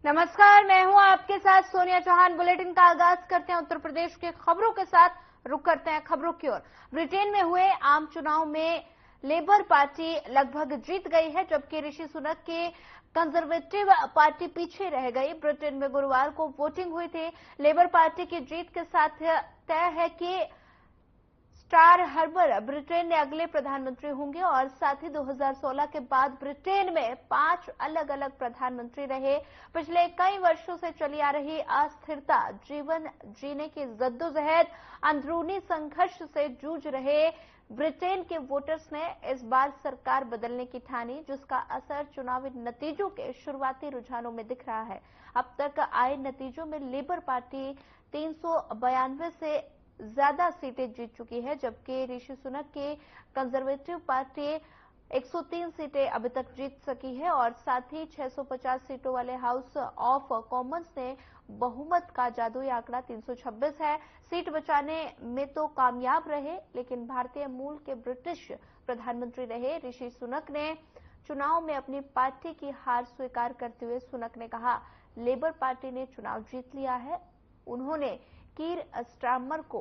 नमस्कार, मैं हूं आपके साथ सोनिया चौहान। बुलेटिन का आगाज करते हैं उत्तर प्रदेश के खबरों के साथ। रुक करते हैं खबरों की ओर। ब्रिटेन में हुए आम चुनाव में लेबर पार्टी लगभग जीत गई है, जबकि ऋषि सुनक की कंजर्वेटिव पार्टी पीछे रह गई। ब्रिटेन में गुरुवार को वोटिंग हुई थी। लेबर पार्टी की जीत के साथ तय है कि स्टार हर्बर ब्रिटेन के अगले प्रधानमंत्री होंगे और साथ ही 2016 के बाद ब्रिटेन में 5 अलग अलग प्रधानमंत्री रहे। पिछले कई वर्षों से चली आ रही अस्थिरता, जीवन जीने की जद्दोजहद, अंदरूनी संघर्ष से जूझ रहे ब्रिटेन के वोटर्स ने इस बार सरकार बदलने की ठानी, जिसका असर चुनावी नतीजों के शुरुआती रुझानों में दिख रहा है। अब तक आए नतीजों में लेबर पार्टी 392 से ज्यादा सीटें जीत चुकी है, जबकि ऋषि सुनक की कंजर्वेटिव पार्टी 103 सीटें अभी तक जीत सकी है और साथ ही 650 सीटों वाले हाउस ऑफ कॉमन्स ने बहुमत का जादुई आंकड़ा 326 है। सीट बचाने में तो कामयाब रहे, लेकिन भारतीय मूल के ब्रिटिश प्रधानमंत्री रहे ऋषि सुनक ने चुनाव में अपनी पार्टी की हार स्वीकार करते हुए सुनक ने कहा, लेबर पार्टी ने चुनाव जीत लिया है। उन्होंने कीर स्टारमर को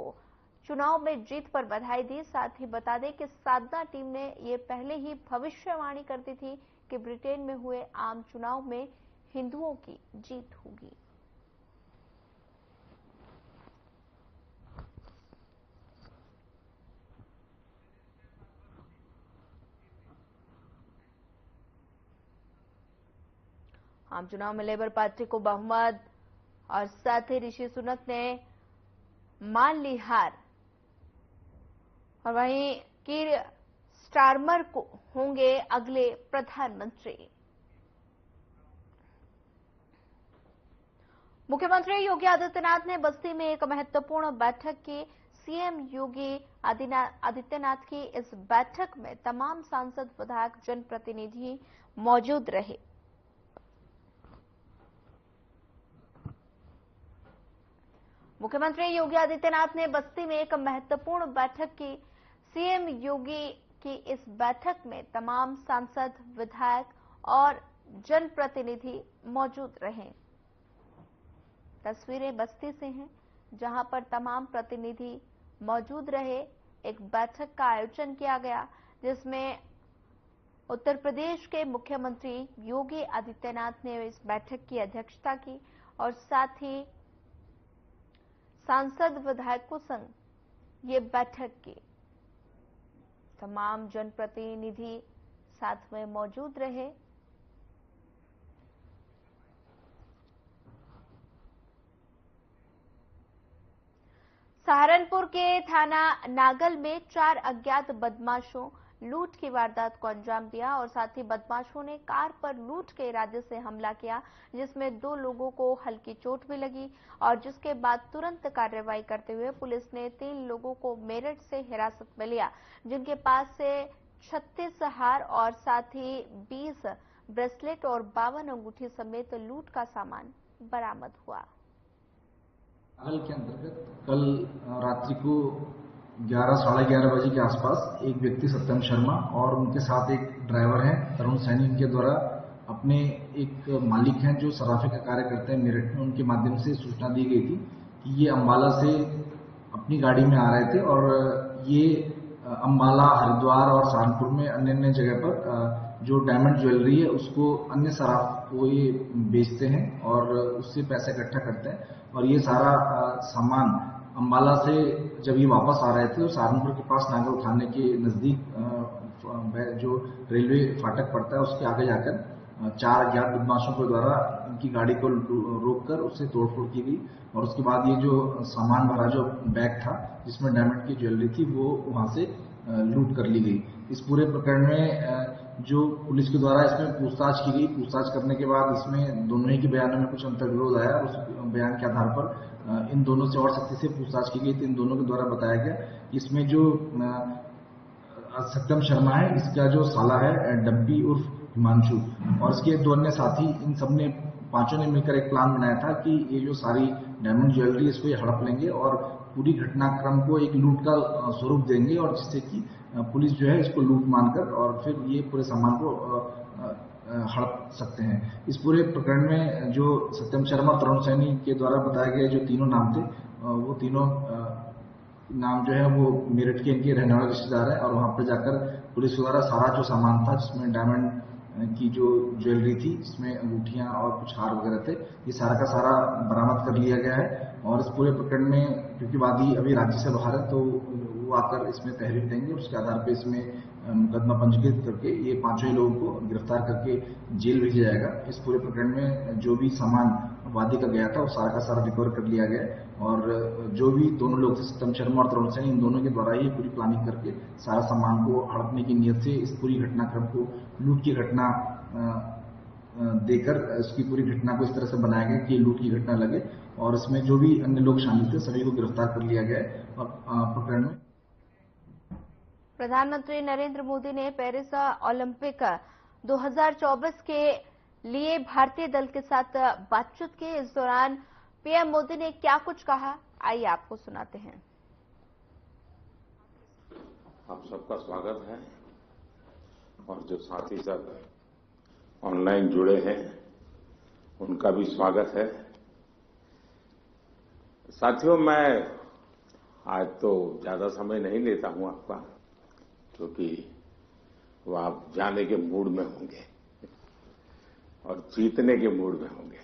चुनाव में जीत पर बधाई दी। साथ ही बता दें कि साधना टीम ने ये पहले ही भविष्यवाणी कर दी थी कि ब्रिटेन में हुए आम चुनाव में हिंदुओं की जीत होगी। आम चुनाव में लेबर पार्टी को बहुमत और साथ ही ऋषि सुनक ने मान ली हार और वहीं कीर स्टारमर को होंगे अगले प्रधानमंत्री। मुख्यमंत्री योगी आदित्यनाथ ने बस्ती में एक महत्वपूर्ण बैठक की। सीएम योगी आदित्यनाथ की इस बैठक में तमाम सांसद, विधायक, जनप्रतिनिधि मौजूद रहे। मुख्यमंत्री योगी आदित्यनाथ ने बस्ती में एक महत्वपूर्ण बैठक की। सीएम योगी की इस बैठक में तमाम सांसद, विधायक और जनप्रतिनिधि मौजूद रहे। तस्वीरें बस्ती से हैं, जहां पर तमाम प्रतिनिधि मौजूद रहे। एक बैठक का आयोजन किया गया, जिसमें उत्तर प्रदेश के मुख्यमंत्री योगी आदित्यनाथ ने इस बैठक की अध्यक्षता की और साथ ही सांसद, विधायकों संग ये बैठक की। तमाम जनप्रतिनिधि साथ में मौजूद रहे। सहारनपुर के थाना नागल में 4 अज्ञात बदमाशों लूट की वारदात को अंजाम दिया और साथ ही बदमाशों ने कार पर लूट के इरादे से हमला किया, जिसमें 2 लोगों को हल्की चोट भी लगी और जिसके बाद तुरंत कार्रवाई करते हुए पुलिस ने 3 लोगों को मेरठ से हिरासत में लिया, जिनके पास से 36 हार और साथ ही 20 ब्रेसलेट और 52 अंगूठी समेत लूट का सामान बरामद हुआ। नागल के अंतर्गत कल रात्रि को 11 साढ़े 11 बजे के आसपास एक व्यक्ति सत्यम शर्मा और उनके साथ एक ड्राइवर हैं तरुण सैनी, इनके द्वारा अपने एक मालिक हैं जो सराफे का कार्य करते हैं मेरठ में, उनके माध्यम से सूचना दी गई थी कि ये अम्बाला से अपनी गाड़ी में आ रहे थे और ये अम्बाला, हरिद्वार और सहारनपुर में अन्य अन्य जगह पर जो डायमंड ज्वेलरी है उसको अन्य सराफ को ये बेचते हैं और उससे पैसा इकट्ठा करते हैं। और ये सारा सामान अम्बाला से जब ये वापस आ रहे थे तो सहारनपुर के पास नागल थाने के नजदीक जो रेलवे फाटक पड़ता है उसके आगे जाकर 4 अज्ञात बदमाशों के द्वारा इनकी गाड़ी को रोककर उससे तोड़फोड़ की गई और उसके बाद ये जो सामान भरा जो बैग था जिसमें डायमंड की ज्वेलरी थी वो वहां से लूट कर ली गई। इस पूरे प्रकरण में जो पुलिस के द्वारा इसमें पूछताछ की गई, पूछताछ करने के बाद इसमें दोनों ही के बयानों में कुछ अंतर्विरोध आया और उस बयान के आधार पर इन दोनों से और सख्ती से पूछताछ की गई। तो इन दोनों के द्वारा बताया गया इसमें जो सत्यम शर्मा है इसका जो साला है डब्बी उर्फ हिमांशु और इसके 2 अन्य साथी, इन सबने 5 ने मिलकर एक प्लान बनाया था कि ये जो सारी डायमंड ज्वेलरी इसको ये हड़प लेंगे और पूरी घटनाक्रम को एक लूट का स्वरूप देंगे और जिससे कि पुलिस जो है इसको लूट मानकर और फिर ये पूरे सामान को हड़प सकते हैं। इस पूरे प्रकरण में जो सत्यम शर्मा, तरुण सैनी के द्वारा बताए गए जो तीनों नाम थे, वो तीनों नाम जो है वो मेरठ के इनके रहने वाले रिश्तेदार है और वहां पर जाकर पुलिस द्वारा सारा जो सामान था, जिसमें डायमंड की जो ज्वेलरी थी, जिसमें अंगूठियां और कुछ हार वगैरह थे, ये सारा का सारा बरामद कर लिया गया है। और इस पूरे प्रकरण में क्योंकि वादी अभी राज्य से बाहर है, तो वो आकर इसमें तहरीर देंगे, उसके आधार पर इसमें मुकदमा पंजीकृत करके ये पांचों ही लोगों को गिरफ्तार करके जेल भेजा जाएगा। इस पूरे प्रकरण में जो भी सामान वादी का गया था, वो सारा का सारा रिकवर कर लिया गया और जो भी दोनों लोग थे, सत्यम शर्मा और तरुण सैनी, इन दोनों के द्वारा ही पूरी प्लानिंग करके सारा सामान को हड़पने की नियत से इस पूरी घटनाक्रम को लूट की घटना देकर इसकी पूरी घटना को इस तरह से बनाया गया कि लूट की घटना लगे और इसमें जो भी अन्य लोग शामिल थे सभी को गिरफ्तार कर लिया गया है। और प्रकरण में प्रधानमंत्री नरेंद्र मोदी ने पेरिस ओलंपिक 2024 के लिए भारतीय दल के साथ बातचीत की। इस दौरान पीएम मोदी ने क्या कुछ कहा, आइए आपको सुनाते हैं। आप सबका स्वागत है और जो साथी सब ऑनलाइन जुड़े हैं उनका भी स्वागत है। साथियों, मैं आज तो ज्यादा समय नहीं लेता हूं आपका, क्योंकि वो आप जाने के मूड में होंगे और जीतने के मूड में होंगे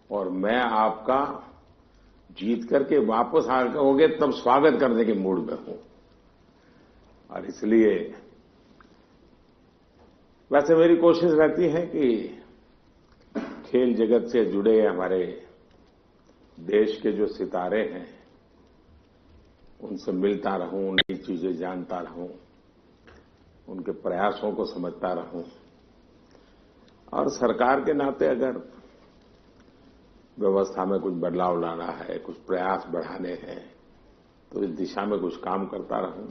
और मैं आपका जीत करके वापस आओगे तब स्वागत करने के मूड में हूं। और इसलिए वैसे मेरी कोशिश रहती है कि खेल जगत से जुड़े हमारे देश के जो सितारे हैं उनसे मिलता रहूं, नई चीजें जानता रहूं, उनके प्रयासों को समझता रहूं और सरकार के नाते अगर व्यवस्था में कुछ बदलाव लाना है, कुछ प्रयास बढ़ाने हैं, तो इस दिशा में कुछ काम करता रहूं।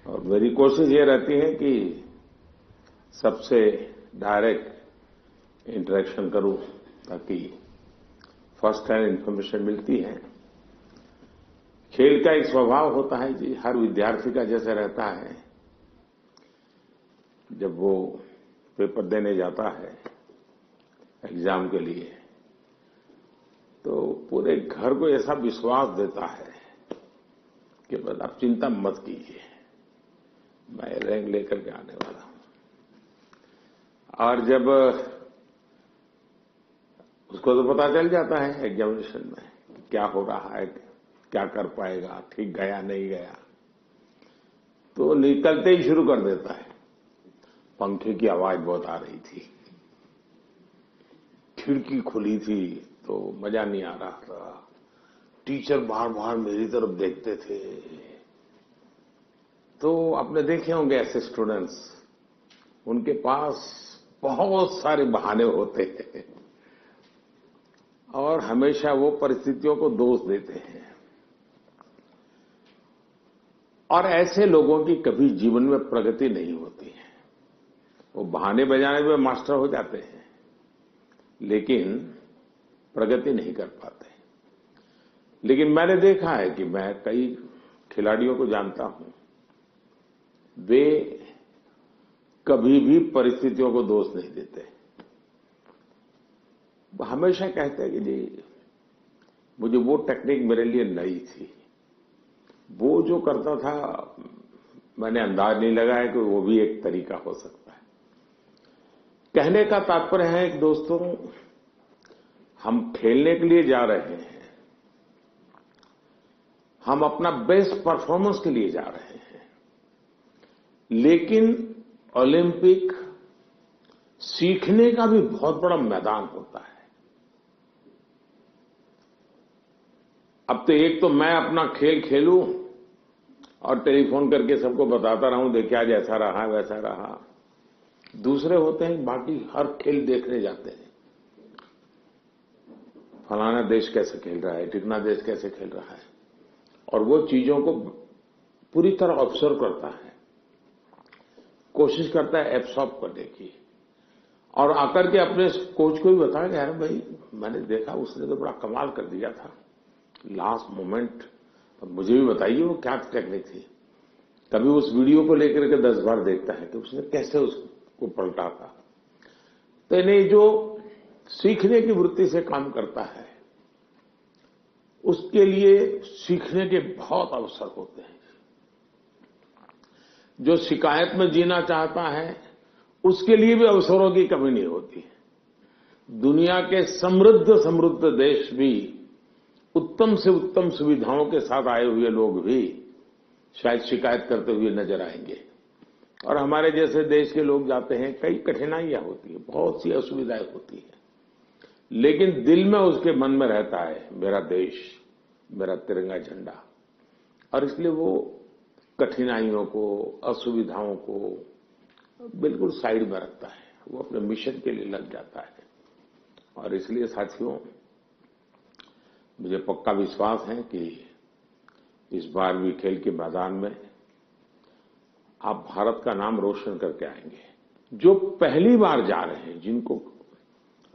और मेरी कोशिश ये रहती है कि सबसे डायरेक्ट इंटरेक्शन करूं, ताकि फर्स्ट हैंड इंफॉर्मेशन मिलती है। खेल का एक स्वभाव होता है जी, हर विद्यार्थी का जैसे रहता है, जब वो पेपर देने जाता है एग्जाम के लिए, तो पूरे घर को ऐसा विश्वास देता है कि बस आप चिंता मत कीजिए, मैं रैंक लेकर के आने वाला हूं। और जब उसको तो पता चल जाता है एग्जामिनेशन में क्या हो रहा है, क्या कर पाएगा, ठीक गया नहीं गया, तो निकलते ही शुरू कर देता है। पंखे की आवाज बहुत आ रही थी, खिड़की खुली थी तो मजा नहीं आ रहा था, टीचर बार बार मेरी तरफ देखते थे। तो आपने देखे होंगे ऐसे स्टूडेंट्स, उनके पास बहुत सारे बहाने होते हैं और हमेशा वो परिस्थितियों को दोष देते हैं। और ऐसे लोगों की कभी जीवन में प्रगति नहीं होती है। वो बहाने बजाने में मास्टर हो जाते हैं, लेकिन प्रगति नहीं कर पाते। लेकिन मैंने देखा है कि मैं कई खिलाड़ियों को जानता हूं, वे कभी भी परिस्थितियों को दोष नहीं देते। वो हमेशा कहते हैं कि जी मुझे वो टेक्निक मेरे लिए नई थी, वो जो करता था मैंने अंदाज नहीं लगाया कि वो भी एक तरीका हो सकता है। कहने का तात्पर्य है कि दोस्तों, हम खेलने के लिए जा रहे हैं, हम अपना बेस्ट परफॉर्मेंस के लिए जा रहे हैं, लेकिन ओलंपिक सीखने का भी बहुत बड़ा मैदान होता है। अब तो एक तो मैं अपना खेल खेलूं और टेलीफोन करके सबको बताता रहूं, देखिए आज ऐसा रहा वैसा रहा। दूसरे होते हैं बाकी हर खेल देखने जाते हैं, फलाना देश कैसे खेल रहा है, टिकना देश कैसे खेल रहा है, और वो चीजों को पूरी तरह ऑब्जर्व करता है, कोशिश करता है एब्सॉर्ब करने की, और आकर के अपने कोच को भी बताया कि यार भाई मैंने देखा उसने तो बड़ा कमाल कर दिया था लास्ट मोमेंट, अब मुझे भी बताइए वो क्या टेक्निक थी। कभी उस वीडियो को लेकर के 10 बार देखता है कि उसने कैसे को पलटा था। तो इन्हें जो सीखने की वृत्ति से काम करता है, उसके लिए सीखने के बहुत अवसर होते हैं। जो शिकायत में जीना चाहता है, उसके लिए भी अवसरों की कमी नहीं होती है। दुनिया के समृद्ध देश भी उत्तम से उत्तम सुविधाओं के साथ आए हुए लोग भी शायद शिकायत करते हुए नजर आएंगे। और हमारे जैसे देश के लोग जाते हैं, कई कठिनाइयां होती है, बहुत सी असुविधाएं होती है, लेकिन दिल में उसके मन में रहता है मेरा देश, मेरा तिरंगा झंडा। और इसलिए वो कठिनाइयों को, असुविधाओं को बिल्कुल साइड में रखता है, वो अपने मिशन के लिए लग जाता है। और इसलिए साथियों, मुझे पक्का विश्वास है कि इस बार भी खेल के मैदान में आप भारत का नाम रोशन करके आएंगे। जो पहली बार जा रहे हैं, जिनको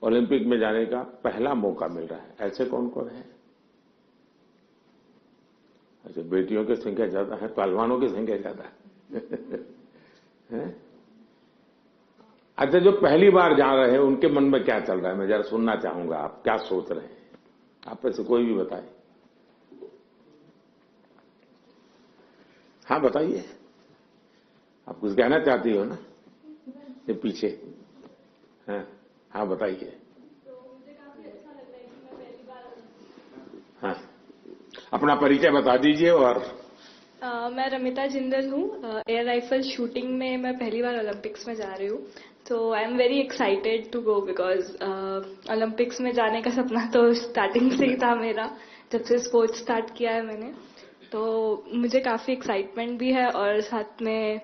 ओलंपिक में जाने का पहला मौका मिल रहा है, ऐसे कौन कौन है? अच्छा, बेटियों की संख्या ज्यादा है, पहलवानों की संख्या ज्यादा है। अच्छा, जो पहली बार जा रहे हैं उनके मन में क्या चल रहा है, मैं जरा सुनना चाहूंगा। आप क्या सोच रहे हैं? आप में से कोई भी बताए। हाँ, बताइए। आप कुछ कहना चाहती हो ना? ये पीछे। हाँ, बताइए। हाँ, अपना परिचय बता दीजिए। और मैं रमिता जिंदल हूँ। एयर राइफल शूटिंग में मैं पहली बार ओलंपिक्स में जा रही हूँ। तो I am very excited to go because Olympics में जाने का सपना तो स्टार्टिंग से ही था मेरा, जब से स्पोर्ट्स स्टार्ट किया है मैंने। तो मुझे काफी एक्साइटमेंट भी है और साथ में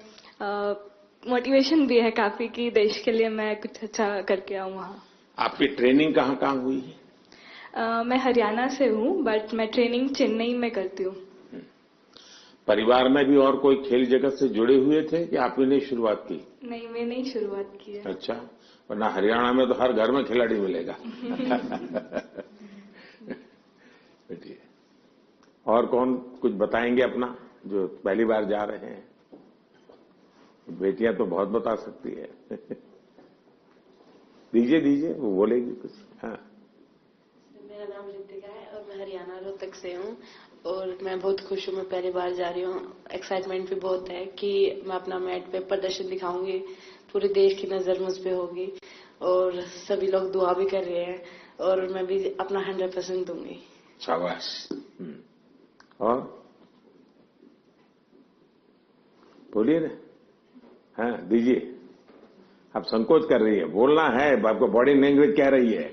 मोटिवेशन भी है काफी कि देश के लिए मैं कुछ अच्छा करके आऊँ वहाँ। आपकी ट्रेनिंग कहाँ कहाँ हुई है? मैं हरियाणा से हूँ, बट मैं ट्रेनिंग चेन्नई में करती हूँ। परिवार में भी और कोई खेल जगत से जुड़े हुए थे कि आप ही ने शुरुआत की? नहीं, मैंने ही शुरुआत की है। अच्छा, वरना हरियाणा में तो हर घर में खिलाड़ी मिलेगा। बैठिए। और कौन कुछ बताएंगे अपना, जो पहली बार जा रहे हैं? बेटियां तो बहुत बता सकती है। दीजिए, वो बोलेगी कुछ। हाँ। मेरा नाम रितिका है और मैं हरियाणा रोहतक से हूँ और मैं बहुत खुश हूँ। मैं पहली बार जा रही हूँ। एक्साइटमेंट भी बहुत है कि मैं अपना मैट पे प्रदर्शन दिखाऊंगी, पूरे देश की नजर मुझ पे होगी और सभी लोग दुआ भी कर रहे हैं और मैं भी अपना 100% दूंगी। शाबाश। और बोलिए ना। हाँ, दीजिए। आप संकोच कर रही है, बोलना है, आपको बॉडी लैंग्वेज कह रही है।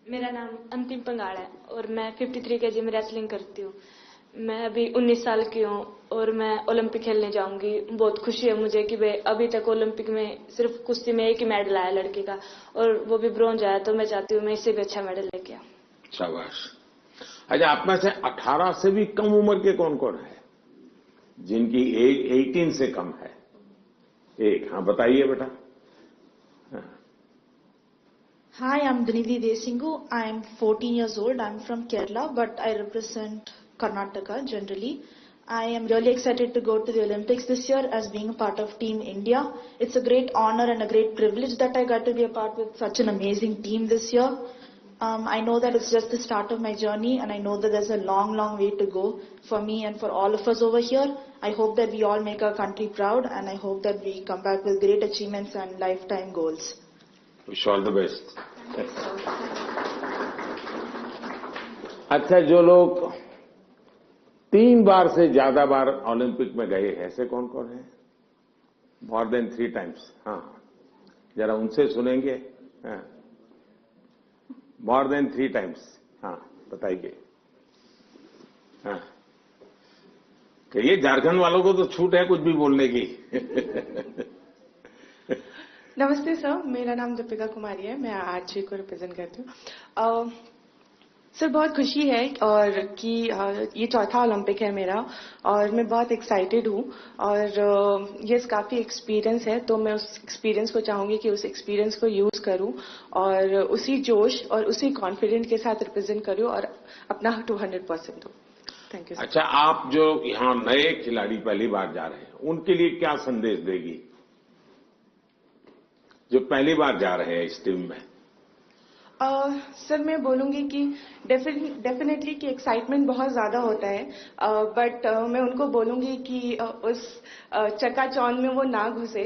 मेरा नाम अंतिम पंगाड़ है और मैं 53 kg में रेसलिंग करती हूँ। मैं अभी 19 साल की हूँ और मैं ओलंपिक खेलने जाऊंगी। बहुत खुशी है मुझे कि भाई अभी तक ओलंपिक में सिर्फ कुश्ती में एक ही मेडल आया लड़के का, और वो भी ब्रॉन्ज आया। तो मैं चाहती हूँ मैं इससे भी अच्छा मेडल लेके आऊँ। शाबाश। अच्छा, आप में से 18 से भी कम उम्र के कौन कौन है जिनकी एज 18 से कम है? एक। हाँ, बताइए बेटा। Hi, I'm Dhanidhi Desingu. I'm 14 years old. I'm from Kerala, but I represent Karnataka generally. I am really excited to go to the Olympics this year as being a part of Team India. It's a great honor and a great privilege that I got to be a part with such an amazing team this year. I know that it's just the start of my journey, and I know that there's a long, long way to go for me and for all of us over here. I hope that we all make our country proud, and I hope that we come back with great achievements and lifetime goals. Wish all the best. अच्छा, जो लोग 3 बार से ज्यादा बार Olympic में गए हैं, ऐसे कौन कौन है? More than 3 times. हाँ, जरा उनसे सुनेंगे। हाँ, मोर देन 3 टाइम्स। हाँ, बताइए। हाँ, कहिए, झारखंड वालों को तो छूट है कुछ भी बोलने की। नमस्ते सर, मेरा नाम दीपिका कुमारी है। मैं आर्चरी को रिप्रेजेंट करती हूँ। सर, बहुत खुशी है और कि ये चौथा ओलंपिक है मेरा और मैं बहुत एक्साइटेड हूँ और ये काफ़ी एक्सपीरियंस है। तो मैं उस एक्सपीरियंस को चाहूँगी कि उस एक्सपीरियंस को यूज़ करूँ और उसी जोश और उसी कॉन्फिडेंट के साथ रिप्रेजेंट करूँ और अपना 200% दूँ। Thank you. अच्छा, आप जो यहाँ नए खिलाड़ी पहली बार जा रहे हैं, उनके लिए क्या संदेश देगी, जो पहली बार जा रहे हैं इस टीम में? सर मैं बोलूंगी कि डेफिनेटली कि एक्साइटमेंट बहुत ज़्यादा होता है, बट मैं उनको बोलूंगी कि उस चकाचौंध में वो ना घुसे,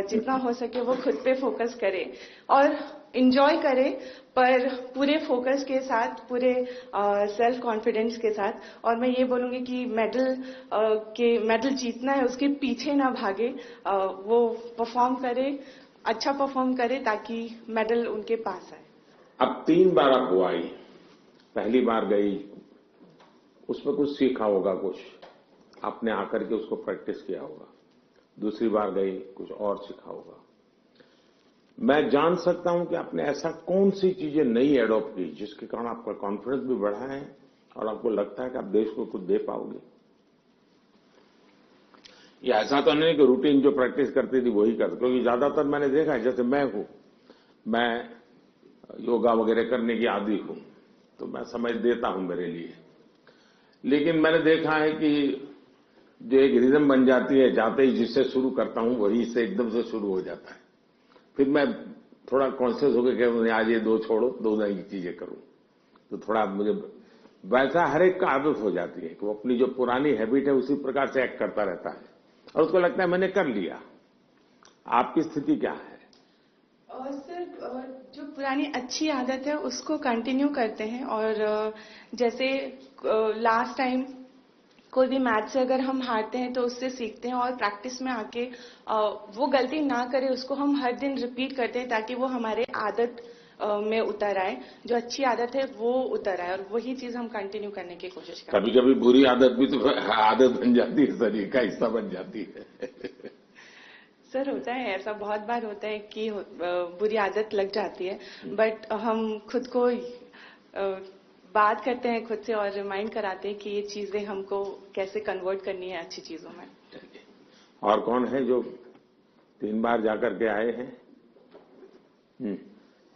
जितना हो सके वो खुद पे फोकस करे और इंजॉय करे, पर पूरे फोकस के साथ, पूरे सेल्फ कॉन्फिडेंस के साथ। और मैं ये बोलूंगी कि मेडल जीतना है उसके पीछे ना भागे, वो परफॉर्म करे, अच्छा परफॉर्म करे ताकि मेडल उनके पास आए। अब 3 बार आप हुआ आई, पहली बार गई, उसमें कुछ सीखा होगा, कुछ आपने आकर के उसको प्रैक्टिस किया होगा। दूसरी बार गई, कुछ और सीखा होगा। मैं जान सकता हूं कि आपने ऐसा कौन सी चीजें नई एडॉप्ट की जिसके कारण आपका कॉन्फिडेंस भी बढ़ा है और आपको लगता है कि आप देश को कुछ दे पाओगे? ये ऐसा तो नहीं कि रूटीन जो प्रैक्टिस करती थी वही करते, क्योंकि ज्यादातर मैंने देखा है, जैसे मैं हूं, मैं योगा वगैरह करने की आदी हूं, तो मैं समय देता हूं मेरे लिए, लेकिन मैंने देखा है कि जो एक रिदम बन जाती है, जाते ही जिससे शुरू करता हूं वही से एकदम से शुरू हो जाता है। फिर मैं थोड़ा कॉन्शियस होकर कि आज ये 2 छोड़ो, 2 नई चीजें करूं, तो थोड़ा मुझे वैसा हर एक का आदत हो जाती है कि वो अपनी जो पुरानी हैबिट है उसी प्रकार से एक्ट करता रहता है और उसको लगता है मैंने कर लिया। आपकी स्थिति क्या है? सर जो पुरानी अच्छी आदत है उसको कंटिन्यू करते हैं, और जैसे लास्ट टाइम कोई भी मैच से अगर हम हारते हैं तो उससे सीखते हैं और प्रैक्टिस में आके वो गलती ना करें उसको हम हर दिन रिपीट करते हैं ताकि वो हमारे आदत में उतर आए, जो अच्छी आदत है वो उतर आए, और वही चीज हम कंटिन्यू करने की कोशिश करते हैं। कभी कभी बुरी आदत भी तो आदत बन जाती है, शरीर का हिस्सा बन जाती है। सर होता है ऐसा, बहुत बार होता है कि बुरी आदत लग जाती है, बट हम खुद को बात करते हैं खुद से और रिमाइंड कराते हैं कि ये चीजें हमको कैसे कन्वर्ट करनी है अच्छी चीजों में। और कौन है जो 3 बार जाकर के आए हैं?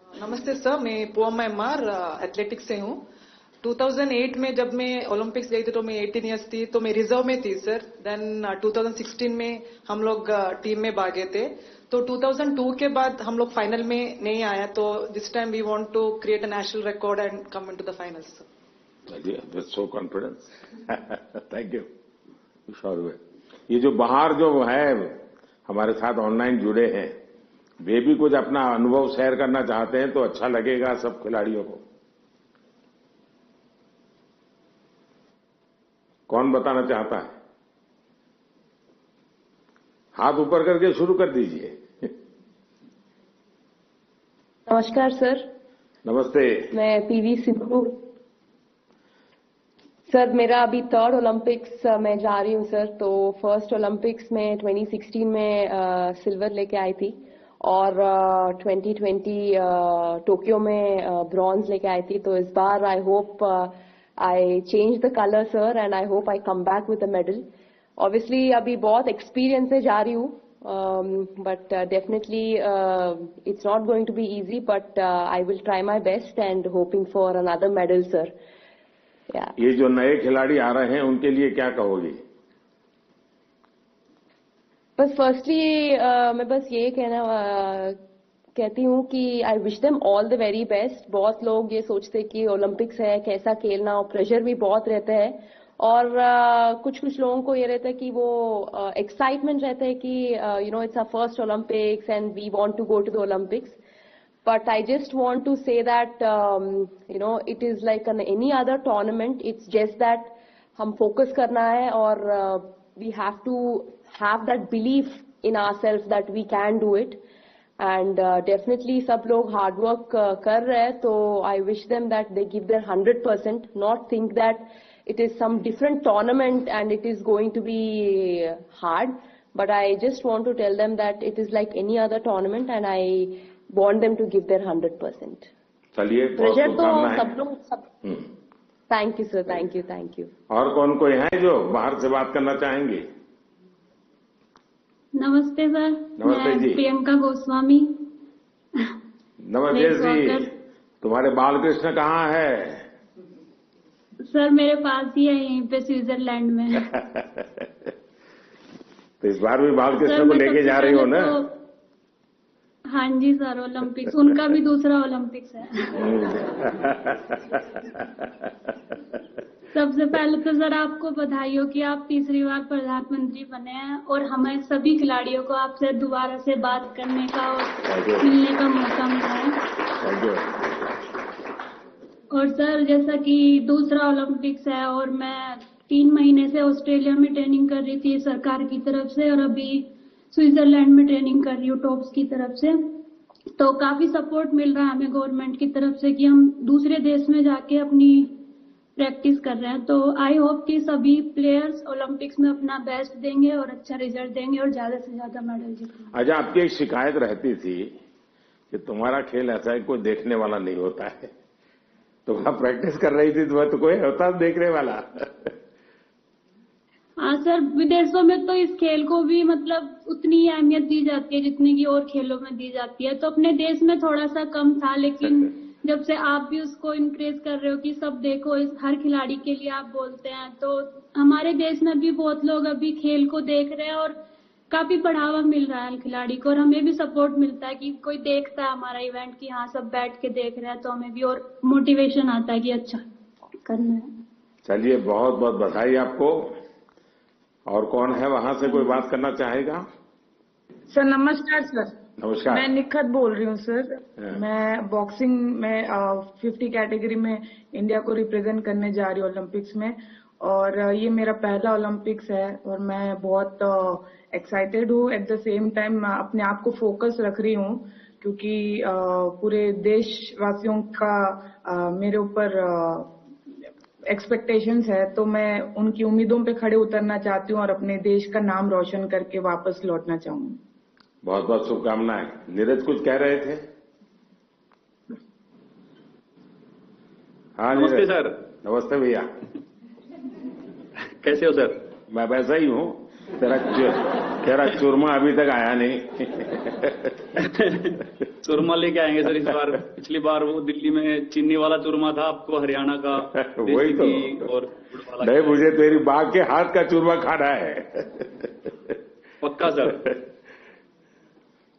नमस्ते सर, मैं पूनम एमआर एथलेटिक्स से हूँ। 2008 में जब मैं ओलंपिक्स गई थी तो मैं 18 ईयर्स थी, तो मैं रिजर्व में थी सर। देन 2016 में हम लोग टीम में भागे थे, तो 2002 के बाद हम लोग फाइनल में नहीं आया, तो this time we want to create a national record and come into the finals sir. So confidence, thank you. Sure. ये जो बाहर जो है हमारे साथ ऑनलाइन जुड़े हैं, वे भी कुछ अपना अनुभव शेयर करना चाहते हैं तो अच्छा लगेगा सब खिलाड़ियों को। कौन बताना चाहता है? हाथ ऊपर करके शुरू कर दीजिए। नमस्कार सर। नमस्ते। मैं पीवी सिंधु। सर मेरा अभी 3rd ओलंपिक्स में जा रही हूँ सर। तो फर्स्ट ओलंपिक्स में 2016 में सिल्वर लेके आई थी और 2020 टोक्यो में ब्रॉन्ज लेके आई थी। तो इस बार I hope I change the color sir and I hope I come back with a medal. Obviously अभी बहुत experience से जा रही हूँ, but definitely it's not going to be easy, but I will try my best and hoping for another medal sir. Yeah. ये जो नए खिलाड़ी आ रहे हैं उनके लिए क्या कहोगी? बस फर्स्टली मैं बस ये कहती हूँ कि आई wish them all the very best. बहुत लोग ये सोचते कि ओलंपिक्स है कैसा खेलना, और प्रेशर भी बहुत रहता है, और कुछ लोगों को ये रहता है कि वो एक्साइटमेंट रहता है कि you know it's our first Olympics and we want to go to the Olympics. But I just want to say that you know it is like any other tournament. It's just that हम focus करना है और we have to have that belief in ourself that we can do it. And definitely सब लोग hard work कर रहे हैं, तो I wish them that they give their 100%, not think that it is some different tournament and it is going to be hard, but I just want to tell them that it is like any other tournament and I want them to give their 100%। चलिए, pressure तो सब लोग thank you sir, thank you. और कौन कोई है जो बाहर से बात करना चाहेंगे? नमस्ते सर। नमस्ते जी। प्रियंका गोस्वामी। नमस्ते जी। तुम्हारे बालकृष्ण कहाँ है? सर मेरे पास ही है, यहीं पे स्विट्जरलैंड में। तो इस बार भी बालकृष्ण सर को मैं लेके सबसे जा रही हो पहले ना? तो हाँ जी सर, ओलंपिक्स उनका भी दूसरा ओलंपिक्स है। सबसे पहले तो सर आपको बधाई हो कि आप तीसरी बार प्रधानमंत्री बने हैं और हमें सभी खिलाड़ियों को आपसे दोबारा से बात करने का और मिलने का मौका मिला है। और सर जैसा कि दूसरा ओलंपिक्स है और मैं 3 महीने से ऑस्ट्रेलिया में ट्रेनिंग कर रही थी सरकार की तरफ से और अभी स्विट्जरलैंड में ट्रेनिंग कर रही हूँ टॉप्स की तरफ से, तो काफी सपोर्ट मिल रहा है हमें गवर्नमेंट की तरफ से कि हम दूसरे देश में जाके अपनी प्रैक्टिस कर रहे हैं। तो आई होप कि सभी प्लेयर्स ओलंपिक्स में अपना बेस्ट देंगे और अच्छा रिजल्ट देंगे और ज्यादा से ज्यादा मेडल जीतेंगे। अच्छा, आपकी एक शिकायत रहती थी कि तुम्हारा खेल ऐसा है कोई देखने वाला नहीं होता है, तो आप प्रैक्टिस कर रही थी तो कोई होता देखने वाला? हाँ सर, विदेशों में तो इस खेल को भी मतलब उतनी ही अहमियत दी जाती है जितनी की और खेलों में दी जाती है, तो अपने देश में थोड़ा सा कम था, लेकिन जब से आप भी उसको इंकरेज कर रहे हो कि सब देखो, इस हर खिलाड़ी के लिए आप बोलते हैं, तो हमारे देश में भी बहुत लोग अभी खेल को देख रहे हैं और काफी बढ़ावा मिल रहा है खिलाड़ी को और हमें भी सपोर्ट मिलता है कि कोई देखता है हमारा इवेंट कि हाँ सब बैठ के देख रहे हैं, तो हमें भी और मोटिवेशन आता है कि अच्छा करना है। चलिए, बहुत बहुत बधाई आपको। और कौन है वहां से कोई बात करना चाहेगा? सर नमस्कार। सर नमस्कार। मैं निखत बोल रही हूँ सर। मैं बॉक्सिंग में 50 कैटेगरी में इंडिया को रिप्रेजेंट करने जा रही हूँ ओलंपिक्स में, और ये मेरा पहला ओलंपिक्स है और मैं बहुत एक्साइटेड हूँ। एट द सेम टाइम अपने आप को फोकस रख रही हूँ क्योंकि पूरे देशवासियों का मेरे ऊपर एक्सपेक्टेशंस है, तो मैं उनकी उम्मीदों पे खड़े उतरना चाहती हूँ और अपने देश का नाम रोशन करके वापस लौटना चाहूंगी। बहुत बहुत शुभकामनाएं। नीरज कुछ कह रहे थे? हाँ नमस्ते सर। नमस्ते भैया। कैसे हो सर? मैं वैसा ही हूँ। तेरा चूरमा अभी तक आया नहीं। चूरमा लेके आएंगे सर इस बार। पिछली बार वो दिल्ली में चीनी वाला चूरमा था, आपको हरियाणा का वही तो। और नहीं, मुझे तेरी बाघ के हाथ का चूरमा खाना है। पक्का सर।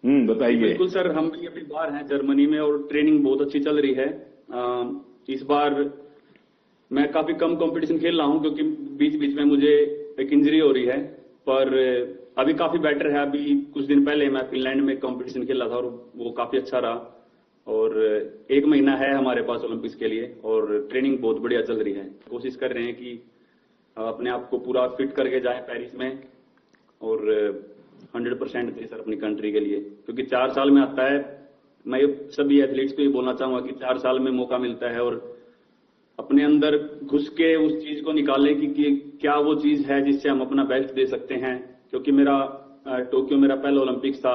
बताइए। बिल्कुल सर, हम भी अभी बाहर हैं जर्मनी में और ट्रेनिंग बहुत अच्छी चल रही है। इस बार मैं काफी कम कंपटीशन खेल रहा हूं क्योंकि बीच बीच में मुझे एक इंजरी हो रही है, पर अभी काफी बेटर है। अभी कुछ दिन पहले मैं फिनलैंड में कंपटीशन खेला था और वो काफी अच्छा रहा। और 1 महीना है हमारे पास ओलंपिक्स के लिए और ट्रेनिंग बहुत बढ़िया चल रही है। कोशिश कर रहे हैं कि अपने आप को पूरा फिट करके जाएं पेरिस में और 100% दें सर अपनी कंट्री के लिए, क्योंकि 4 साल में आता है। मैं सभी एथलीट्स को ये बोलना चाहूंगा कि 4 साल में मौका मिलता है और अपने अंदर घुस के उस चीज को निकालें कि क्या वो चीज है जिससे हम अपना बेस्ट दे सकते हैं। क्योंकि मेरा टोक्यो मेरा पहला ओलंपिक्स था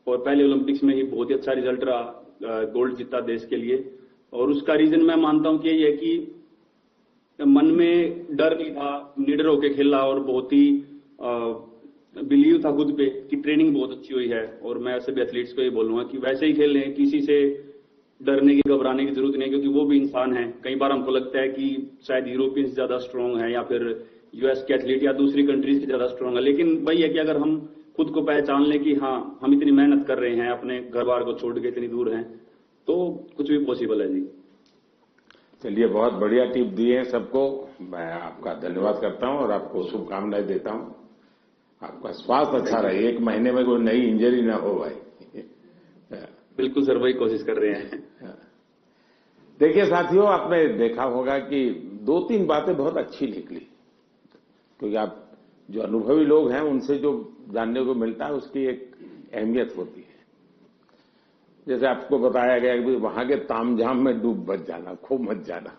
और पहले ओलंपिक्स में ही बहुत ही अच्छा रिजल्ट रहा, गोल्ड जीता देश के लिए। और उसका रीजन मैं मानता हूं कि ये है कि मन में डर नहीं था, निडर होकर खेला और बहुत ही बिलीव था खुद पे कि ट्रेनिंग बहुत अच्छी हुई है। और मैं सभी एथलीट्स को ये बोलूंगा कि वैसे ही खेलें, किसी से डरने की घबराने की जरूरत नहीं, क्योंकि वो भी इंसान है। कई बार हमको लगता है कि शायद यूरोपियंस ज्यादा स्ट्रांग है या फिर यूएस के एथलीट या दूसरी कंट्रीज से ज्यादा स्ट्रांग है, लेकिन वही है कि अगर हम खुद को पहचान लें कि हाँ हम इतनी मेहनत कर रहे हैं, अपने घर बार को छोड़ के इतनी दूर हैं, तो कुछ भी पॉसिबल है जी। चलिए, बहुत बढ़िया टिप दिए हैं सबको। मैं आपका धन्यवाद करता हूं और आपको शुभकामनाएं देता हूं। आपका स्वास्थ्य अच्छा रहे, 1 महीने में कोई नई इंजरी ना हो भाई। बिल्कुल सर, वही कोशिश कर रहे हैं। देखिए साथियों, आपने देखा होगा कि 2-3 बातें बहुत अच्छी निकली, क्योंकि आप जो अनुभवी लोग हैं उनसे जो जानने को मिलता है उसकी एक अहमियत होती है। जैसे आपको बताया गया कि वहां के तामझाम में डूब मत जाना, खो मत जाना,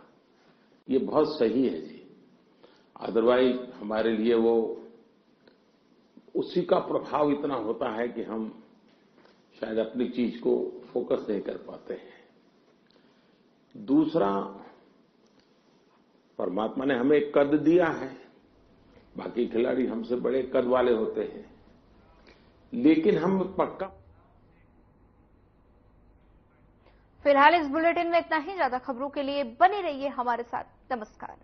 ये बहुत सही है जी। अदरवाइज हमारे लिए वो उसी का प्रभाव इतना होता है कि हम शायद अपनी चीज को फोकस नहीं कर पाते हैं। दूसरा, परमात्मा ने हमें कद दिया है, बाकी खिलाड़ी हमसे बड़े कद वाले होते हैं, लेकिन हम पक्का फिलहाल इस बुलेटिन में इतना ही। ज्यादा खबरों के लिए बने रहिए हमारे साथ। नमस्कार।